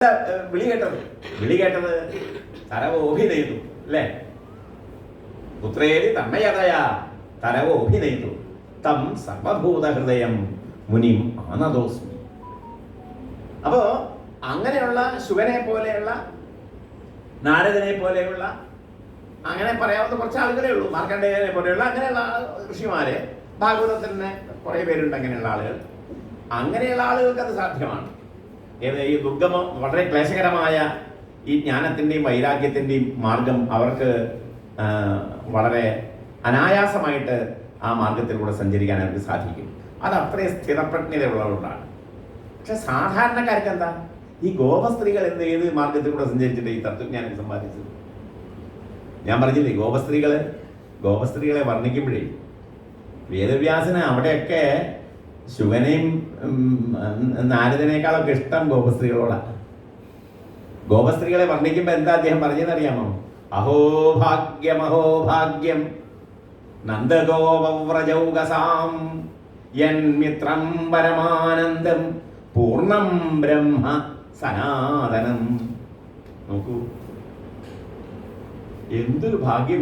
വിളി കേട്ടത് തരവോഭിനയിതു അല്ലേ? പുത്രേരി തന്മയതയാ തരവോഭിനയിതു തം സർവഭൂതഹൃദയം മുനിം ആനദോസ്മി. അപ്പോ അങ്ങനെയുള്ള ശുഗനെ പോലെയുള്ള, നാരദനെ പോലെയുള്ള, അങ്ങനെ പറയാവുന്ന കുറച്ച് ആളുകളേ ഉള്ളൂ. മാർക്കണ്ഡേയനെ പോലെയുള്ള അങ്ങനെയുള്ള ഋഷിമാരെ ഭാഗവതത്തിൽ തന്നെ കുറേ പേരുണ്ട്. അങ്ങനെയുള്ള ആളുകൾ, അങ്ങനെയുള്ള ആളുകൾക്ക് അത് സാധ്യമാണ്. ഈ ദുർഗമം, വളരെ ക്ലേശകരമായ ഈ ജ്ഞാനത്തിൻ്റെയും വൈരാഗ്യത്തിൻ്റെയും മാർഗം അവർക്ക് വളരെ അനായാസമായിട്ട് ആ മാർഗത്തിലൂടെ സഞ്ചരിക്കാൻ അവർക്ക് സാധിക്കും. അത് അത്രയും സ്ഥിരപ്രജ്ഞതയുള്ളതുകൊണ്ടാണ്. പക്ഷെ സാധാരണക്കാർക്ക് എന്താ, ഈ ഗോപസ്ത്രീകൾ ഏത് മാർഗത്തിലൂടെ സഞ്ചരിച്ചിട്ട് ഈ തത്വജ്ഞാനം സമ്പാദിച്ചത്? ഞാൻ പറഞ്ഞില്ലേ, ഗോപസ്ത്രീകളെ വർണ്ണിക്കുമ്പോഴേ വേദവ്യാസന് അവിടെയൊക്കെ ശുഗനെയും നാരദനേക്കാളൊക്കെ ഇഷ്ടം ഗോപസ്ത്രീകളോടാണ്. ഗോപസ്ത്രീകളെ വർണ്ണിക്കുമ്പോൾ എന്താ അദ്ദേഹം പറഞ്ഞതെന്നറിയാമോ? അഹോഭാഗ്യം അഹോഭാഗ്യം നന്ദഗോപവ്രജൗകസാം യന്മിത്രം പരമാനന്ദം പൂർണ്ണം ബ്രഹ്മ സനാതനം. നോക്കൂ, എന്തൊരു ഭാഗ്യം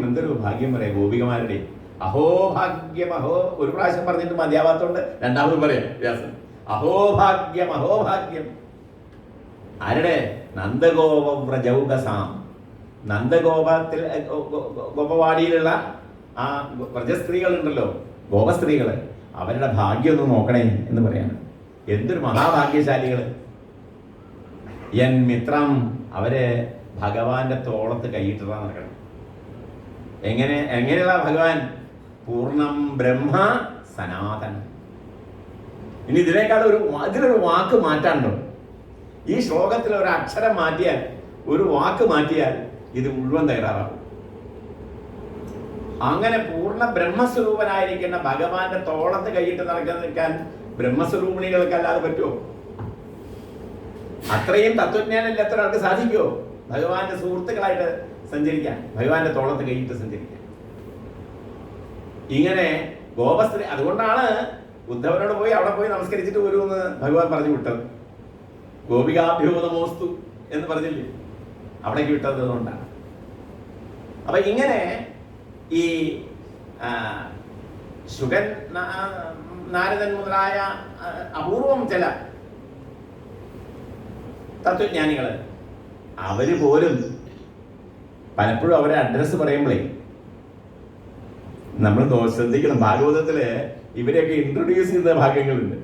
പറയാം ഗോപികമാരുടെ. അഹോഭാഗ്യം ഒരു പ്രാവശ്യം പറഞ്ഞിട്ട് മതിയാവാത്തോണ്ട് രണ്ടാമതും പറയാം വ്യാസൻ. അഹോഭാഗ്യം ആരുടെ? നന്ദഗോപവ്രജൗകസാം. നന്ദഗോപത്തിൽ ഗോപവാടിയിലുള്ള ആ വ്രജസ്ത്രീകൾ ഉണ്ടല്ലോ, ഗോപസ്ത്രീകള്, അവരുടെ ഭാഗ്യം ഒന്ന് നോക്കണേ എന്ന് പറയാണ്. എന്തൊരു മഹാഭാഗ്യശാലികള്. യൻ മിത്രം, അവര് ഭഗവാന്റെ തോളത്ത് കൈയിട്ടാ നടക്കണം. എങ്ങനെയുള്ള ഭഗവാൻ? പൂർണ്ണം ബ്രഹ്മ സനാതനം. ഇനി ഇതിലൊരു വാക്ക് മാറ്റാണ്ടോ? ഈ ശ്ലോകത്തിൽ ഒരു അക്ഷരം മാറ്റിയാൽ, ഒരു വാക്ക് മാറ്റിയാൽ ഇത് മുഴുവൻ തയ്യാറാകും. അങ്ങനെ പൂർണ്ണ ബ്രഹ്മസ്വരൂപനായിരിക്കുന്ന ഭഗവാന്റെ തോളത്ത് കൈയിട്ട് നിൽക്കാൻ ബ്രഹ്മസ്വരൂപിണികൾക്കല്ലാതെ പറ്റുമോ? അത്രയും തത്വജ്ഞാനം ഇല്ലാത്ത ഒരാൾക്ക് സാധിക്കുമോ ഭഗവാന്റെ സുഹൃത്തുക്കളായിട്ട് സഞ്ചരിക്കാൻ, ഭഗവാന്റെ തോളത്ത് കൈയിട്ട് സഞ്ചരിക്കാൻ? ഇങ്ങനെ ഗോപസ്ത്രീ, അതുകൊണ്ടാണ് ഉദ്ധവനോട് പോയി അവിടെ പോയി നമസ്കരിച്ചിട്ട് വരുമെന്ന് ഭഗവാൻ പറഞ്ഞു വിട്ടത്. ഗോപികാഭ്യോ നമോസ്തു എന്ന് പറഞ്ഞില്ലേ, അവിടേക്ക് വിട്ടത് അതുകൊണ്ടാണ്. അപ്പൊ ഇങ്ങനെ ഈ ശുഗൻ, നാരദൻ മുതലായ അപൂർവം ചില തത്വജ്ഞാനികള്, അവര് പോലും പലപ്പോഴും അവരെ അഡ്രസ്സ് പറയുമ്പോഴേ നമ്മൾ ശ്രദ്ധിക്കണം. ഭാഗവതത്തില് ഇവരെയൊക്കെ ഇൻട്രൊഡ്യൂസ് ചെയ്യുന്ന ഭാഗങ്ങളുണ്ട്.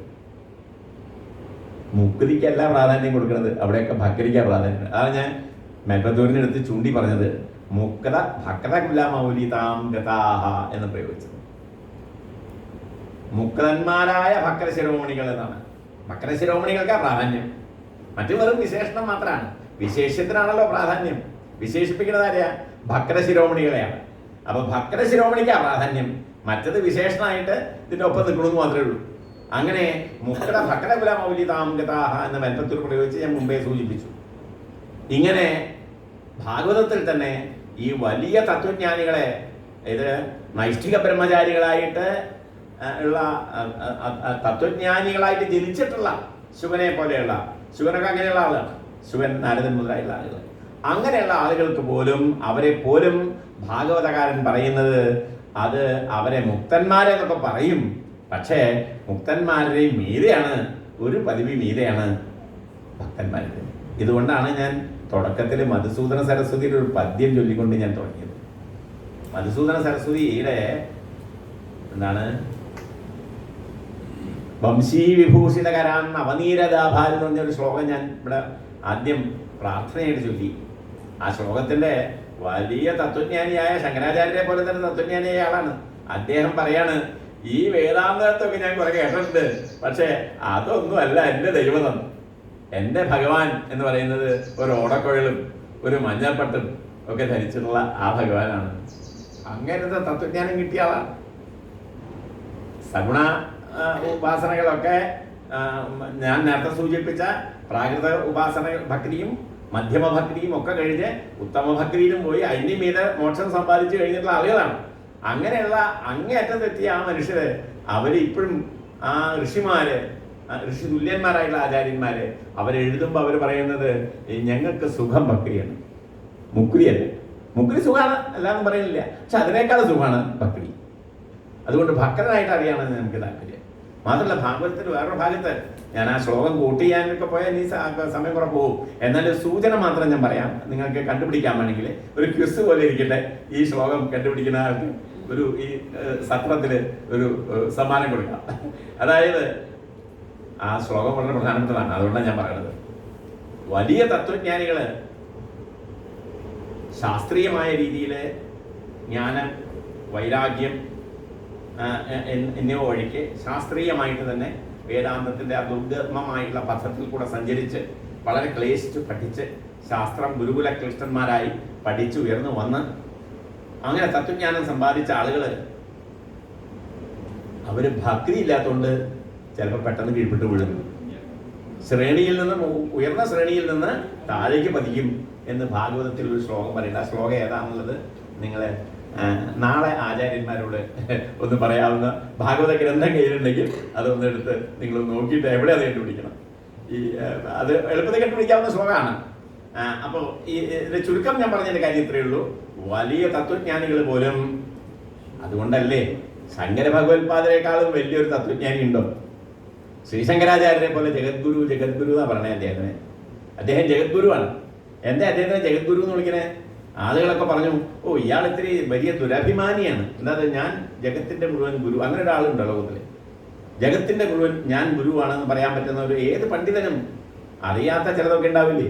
മുക്തിക്കല്ല പ്രാധാന്യം കൊടുക്കുന്നത്, അവിടെയൊക്കെ ഭക്തിക്കാ പ്രാധാന്യം. അതാണ് ഞാൻ മെൽപ്പത്തൂരിനെ എടുത്ത് ചൂണ്ടി പറഞ്ഞത്. മുക്ത ഭക്തകുലമൗലിതാം ഗതാഹ എന്ന് പ്രയോഗിച്ചത്. മുക്തന്മാരായ ഭക്തശിരോമണികൾ എന്നാണ്. ഭക്തശിരോമണികൾക്കാ പ്രാധാന്യം. മറ്റു വെറും വിശേഷണം മാത്രമാണ്. വിശേഷത്തിനാണല്ലോ പ്രാധാന്യം. വിശേഷിപ്പിക്കുന്നത് ആരെയാ? ഭക്തശിരോമണികളെയാണ്. അപ്പൊ ഭക്തശിരോമണിക്കാ പ്രാധാന്യം, മറ്റത് വിശേഷണമായിട്ട് ഇതിന്റെ ഒപ്പം നിൽക്കണമെന്ന് മാത്രമേ ഉള്ളൂ. അങ്ങനെ മുക്ത ഭക്തകുലമൗലിതാം ഗതാഹ എന്ന മെൽപ്പത്തൂർ പ്രയോഗിച്ച് ഞാൻ മുമ്പേ സൂചിപ്പിച്ചു. ഇങ്ങനെ ഭാഗവതത്തിൽ തന്നെ ഈ വലിയ തത്വജ്ഞാനികളെ, ഇത് നൈഷ്ഠിക ബ്രഹ്മചാരികളായിട്ട് ഉള്ള തത്വജ്ഞാനികളായിട്ട് ജനിച്ചിട്ടുള്ള ശുഗനെ പോലെയുള്ള, ശുഗനൊക്കെ അങ്ങനെയുള്ള ആളാണ്, ശുഗൻ, നാരദൻ മുതലായുള്ള ആളുകൾ, അങ്ങനെയുള്ള ആളുകൾക്ക് പോലും, അവരെ പോലും ഭാഗവതകാരൻ പറയുന്നത് അത് അവരെ മുക്തന്മാരെന്നൊക്കെ പറയും. പക്ഷേ മുക്തന്മാരുടെയും മീതെയാണ്, ഒരു പദവി മീതെയാണ് ഭക്തന്മാരുടെ. ഇതുകൊണ്ടാണ് ഞാൻ തുടക്കത്തിൽ മധുസൂദന സരസ്വതിയുടെ ഒരു പദ്യം ചൊല്ലിക്കൊണ്ട് ഞാൻ തുടങ്ങിയത്. മധുസൂദന സരസ്വതിയുടെ എന്താണ്? വംശീ വിഭൂഷിതകരാൻ നവനീരദാഭാൽ എന്ന് പറഞ്ഞൊരു ശ്ലോകം ഞാൻ ഇവിടെ ആദ്യം പ്രാർത്ഥനയായിട്ട് ചൊല്ലി. ആ ശ്ലോകത്തിന്റെ വലിയ തത്വജ്ഞാനിയായ ശങ്കരാചാര്യരെ പോലെ തന്നെ തത്വജ്ഞാനിയായ ആളാണ് അദ്ദേഹം. പറയാണ്, ഈ വേദാന്തത്തൊക്കെ ഞാൻ കുറെ കേട്ടിട്ടുണ്ട്, പക്ഷെ അതൊന്നും അല്ല എൻ്റെ ദൈവം. എൻ്റെ ഭഗവാൻ എന്ന് പറയുന്നത് ഒരു ഓടക്കുഴലും ഒരു മഞ്ഞൾപ്പട്ടും ഒക്കെ ധരിച്ചിട്ടുള്ള ആ ഭഗവാനാണ്. അങ്ങനത്തെ തത്വജ്ഞാനം കിട്ടിയ ആളാണ്. സഗുണ ഉപാസനകളൊക്കെ ഞാൻ നേരത്തെ സൂചിപ്പിച്ച പ്രാകൃത ഉപാസന ഭക്തിയും മധ്യമ ഭക്തിയും ഒക്കെ കഴിഞ്ഞ് ഉത്തമ ഭക്തിയിലും പോയി അതിൻ്റെ മീതെ മോക്ഷം സമ്പാദിച്ചു കഴിഞ്ഞിട്ടുള്ള ആളുകളാണ്. അങ്ങനെയുള്ള അങ്ങേയറ്റത്തെത്തിയ ആ മനുഷ്യര് അവരിപ്പോഴും ആ ഋഷിമാര് ഋഷി തുല്യന്മാരായിട്ടുള്ള ആചാര്യന്മാര് അവരെഴുതുമ്പോൾ അവർ പറയുന്നത് ഞങ്ങൾക്ക് സുഖം ഭക്തിയാണ്, മുക്തിയല്ല. മുക്തി സുഖമാണ്, അല്ലാന്നും പറയുന്നില്ല, പക്ഷെ അതിനേക്കാൾ സുഖമാണ് ഭക്തി. അതുകൊണ്ട് ഭക്തനായിട്ട് അറിയാമെന്ന് നമുക്ക് താല്പര്യം. മാത്രമല്ല ഭാഗവതത്തിൽ വേറൊരു ഭാഗത്ത് ഞാൻ ആ ശ്ലോകം കോട്ട് ചെയ്യാനൊക്കെ പോയാൽ ഈ സമയം കുറെ പോകും. എന്നാലും സൂചന മാത്രം ഞാൻ പറയാം, നിങ്ങൾക്ക് കണ്ടുപിടിക്കാൻ വേണമെങ്കിൽ ഒരു ക്വിസ് പോലെ ഇരിക്കട്ടെ. ഈ ശ്ലോകം കണ്ടുപിടിക്കുന്ന ആൾക്ക് ഒരു ഈ സത്രത്തിൽ ഒരു സമ്മാനം കൊടുക്കാം. അതായത് ആ ശ്ലോകം വളരെ പ്രധാനപ്പെട്ടതാണ്, അതുകൊണ്ടാണ് ഞാൻ പറയുന്നത്. വലിയ തത്വജ്ഞാനികള് ശാസ്ത്രീയമായ രീതിയിൽ ജ്ഞാനം, വൈരാഗ്യം എന്നിവ ഒഴികെ ശാസ്ത്രീയമായിട്ട് തന്നെ വേദാന്തത്തിന്റെ ദുർഗമമായിട്ടുള്ള പഥത്തിൽ കൂടെ സഞ്ചരിച്ച് വളരെ ക്ലേശിച്ച് പഠിച്ച് ശാസ്ത്രം ഗുരുകുല ക്ലിഷ്ടന്മാരായി പഠിച്ച് ഉയർന്നു വന്ന് അങ്ങനെ തത്വജ്ഞാനം സമ്പാദിച്ച ആളുകൾ അവര് ഭക്തി ഇല്ലാത്തതുകൊണ്ട് ചിലപ്പോൾ പെട്ടെന്ന് കീഴ്പ്പെട്ട് വീഴുന്നു. ശ്രേണിയിൽ നിന്ന് ഉയർന്ന ശ്രേണിയിൽ നിന്ന് താഴേക്ക് പതിക്കും എന്ന് ഭാഗവതത്തിൽ ഒരു ശ്ലോകം പറയുന്നത്. ആ ശ്ലോകം ഏതാണെന്നുള്ളത് നിങ്ങളെ നാളെ ആചാര്യന്മാരോട് ഒന്ന് പറയാവുന്ന ഭാഗവത ഗ്രന്ഥം കയ്യിലുണ്ടെങ്കിൽ അതൊന്ന് എടുത്ത് നിങ്ങൾ നോക്കിയിട്ട് എവിടെ അത് കണ്ടുപിടിക്കണം. അത് എളുപ്പത്തിൽ കണ്ടുപിടിക്കാവുന്ന ശ്ലോകമാണ്. അപ്പോൾ ഈ ചുരുക്കം ഞാൻ പറഞ്ഞതിന്റെ കാര്യം ഇത്രയേ ഉള്ളൂ. വലിയ തത്വജ്ഞാനികൾ പോലും, അതുകൊണ്ടല്ലേ ശങ്കര ഭഗവത്പാദരെക്കാളും വലിയൊരു തത്വജ്ഞാനി ഉണ്ടോ? ശ്രീശങ്കരാചാര്യരെ പോലെ ജഗദ്ഗുരു എന്നാ പറഞ്ഞേ അദ്ദേഹത്തിന്. അദ്ദേഹം ജഗദ്ഗുരുവാണ്. എന്താ അദ്ദേഹത്തിന് ജഗദ്ഗുരു എന്ന് വിളിക്കണേ? ആളുകളൊക്കെ പറഞ്ഞു, ഓ ഇയാൾ ഇത്തിരി വലിയ ദുരഭിമാനിയാണ്. എന്താ ഞാൻ ജഗത്തിന്റെ മുഴുവൻ ഗുരു, അങ്ങനെ ഒരാളുണ്ടോ ലോകത്തില്? ജഗത്തിന്റെ മുഴുവൻ ഞാൻ ഗുരുവാണെന്ന് പറയാൻ പറ്റുന്ന ഒരു ഏത് പണ്ഡിതനും അറിയാത്ത ചിലതൊക്കെ ഉണ്ടാവില്ലേ?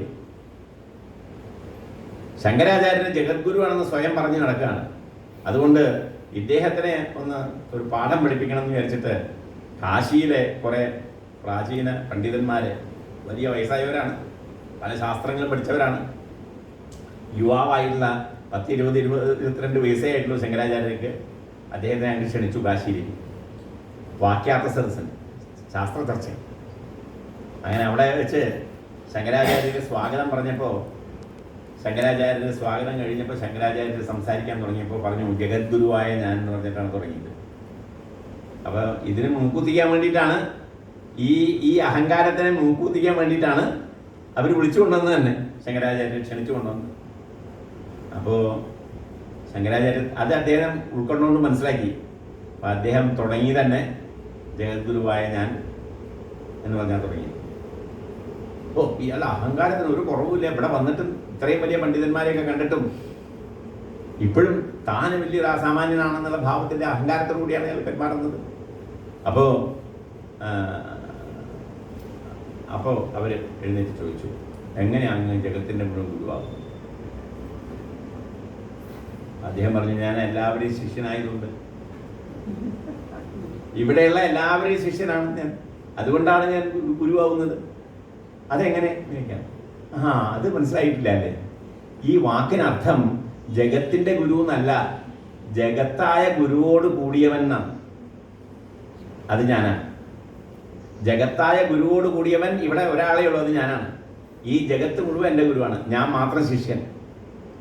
ശങ്കരാചാര്യന് ജഗദ്ഗുരുവാണെന്ന് സ്വയം പറഞ്ഞു നടക്കുകയാണ്. അതുകൊണ്ട് ഇദ്ദേഹത്തിനെ ഒന്ന് ഒരു പാഠം പഠിപ്പിക്കണം എന്ന് വിചാരിച്ചിട്ട് കാശിയിലെ കുറെ പ്രാചീന പണ്ഡിതന്മാര്, വലിയ വയസ്സായവരാണ്, പല ശാസ്ത്രങ്ങൾ പഠിച്ചവരാണ്, യുവാവായിട്ടുള്ള 10, 20, 22 വയസ്സേ ആയിട്ടുള്ളൂ ശങ്കരാചാര്യർക്ക്. അദ്ദേഹത്തെ അങ്ങ് ക്ഷണിച്ചു കാശിയിലേക്ക് വാക്യാർത്ഥ സദസ്സൻ, ശാസ്ത്ര ചർച്ച. അങ്ങനെ അവിടെ വെച്ച് ശങ്കരാചാര്യര് സ്വാഗതം പറഞ്ഞപ്പോൾ, ശങ്കരാചാര്യര് സ്വാഗതം കഴിഞ്ഞപ്പോൾ ശങ്കരാചാര്യര് സംസാരിക്കാൻ തുടങ്ങിയപ്പോൾ പറഞ്ഞു, ജഗദ്ഗുരുവായ ഞാൻ എന്ന് പറഞ്ഞിട്ടാണ് തുടങ്ങിയത്. അപ്പോൾ ഇതിന് മൂക്കുത്തിക്കാൻ വേണ്ടിയിട്ടാണ്, ഈ അഹങ്കാരത്തിനെ മൂക്കുത്തിക്കാൻ വേണ്ടിയിട്ടാണ് അവർ വിളിച്ചു കൊണ്ടുവന്നത് തന്നെ, ശങ്കരാചാര്യരെ ക്ഷണിച്ചു കൊണ്ടുവന്നത്. അപ്പോൾ ശങ്കരാചാര്യൻ അത് അദ്ദേഹം ഉൾക്കൊണ്ടുകൊണ്ട് മനസ്സിലാക്കി. അപ്പം അദ്ദേഹം തുടങ്ങി തന്നെ ജഗദ്ഗുരുവായ ഞാൻ എന്ന് പറഞ്ഞാൽ തുടങ്ങി. ഓ ഇയാൾ അഹങ്കാരത്തിന് ഒരു കുറവുമില്ല, ഇവിടെ വന്നിട്ടും ഇത്രയും വലിയ പണ്ഡിതന്മാരെയൊക്കെ കണ്ടിട്ടും ഇപ്പോഴും താൻ വലിയൊരു അസാമാന്യനാണെന്നുള്ള ഭാവത്തിൻ്റെ അഹങ്കാരത്തോടു കൂടിയാണ് അയാൾ പെരുമാറുന്നത്. അപ്പോൾ അവർ എഴുന്നേറ്റ് ചോദിച്ചു, എങ്ങനെയാണ് ജഗത്തിൻ്റെ മുഴുവൻ ഗുരുവാകുന്നത്? അദ്ദേഹം പറഞ്ഞു, ഞാൻ എല്ലാവരെയും ശിഷ്യനായതുകൊണ്ട്, ഇവിടെയുള്ള എല്ലാവരെയും ശിഷ്യനാണ് ഞാൻ, അതുകൊണ്ടാണ് ഞാൻ ഗുരുവാകുന്നത്. അതെങ്ങനെ ചോദിക്കാം? അത് മനസ്സിലായിട്ടില്ല അല്ലേ? ഈ വാക്കിനർത്ഥം ജഗത്തിന്റെ ഗുരു എന്നല്ല, ജഗത്തായ ഗുരുവോട് കൂടിയവൻ എന്നാണ്. അത് ഞാനാണ്. ജഗത്തായ ഗുരുവോട് കൂടിയവൻ ഇവിടെ ഒരാളേ ഉള്ളൂ, അത് ഞാനാണ്. ഈ ജഗത്ത് മുഴുവൻ എൻ്റെ ഗുരുവാണ്, ഞാൻ മാത്രം ശിഷ്യൻ,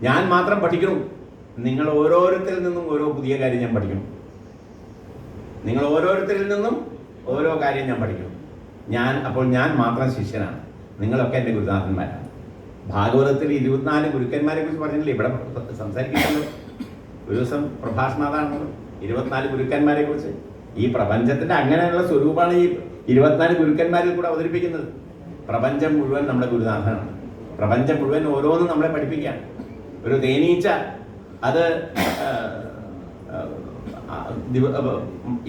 ഞാൻ മാത്രം പഠിക്കണം. നിങ്ങൾ ഓരോരുത്തരിൽ നിന്നും ഓരോ പുതിയ കാര്യം ഞാൻ പഠിക്കണം. നിങ്ങൾ ഓരോരുത്തരിൽ നിന്നും ഓരോ കാര്യം ഞാൻ പഠിക്കണം. അപ്പോൾ ഞാൻ മാത്രം ശിഷ്യനാണ്, നിങ്ങളൊക്കെ എൻ്റെ ഗുരുനാഥന്മാരാണ്. ഭാഗവതത്തിൽ 24 ഗുരുക്കന്മാരെ കുറിച്ച് പറഞ്ഞില്ലേ? ഇവിടെ സംസാരിക്കുന്നുണ്ടല്ലോ, ഒരു ദിവസം പ്രഭാഷണാതാണല്ലോ 24 ഗുരുക്കന്മാരെ കുറിച്ച്. ഈ പ്രപഞ്ചത്തിന്റെ അങ്ങനെയുള്ള സ്വരൂപമാണ് ഈ 24 ഗുരുക്കന്മാരിൽ കൂടെ അവതരിപ്പിക്കുന്നത്. പ്രപഞ്ചം മുഴുവൻ നമ്മുടെ ഗുരുനാഥനാണ്. പ്രപഞ്ചം മുഴുവൻ ഓരോന്നും നമ്മളെ പഠിപ്പിക്കുകയാണ്. ഒരു തേനീച്ച അത്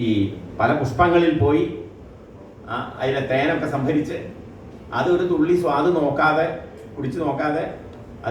ഈ പല പുഷ്പങ്ങളിൽ പോയി അതിലെ തേനൊക്കെ സംഭരിച്ച് അതൊരു തുള്ളി സ്വാദ് നോക്കാതെ, കുടിച്ചു നോക്കാതെ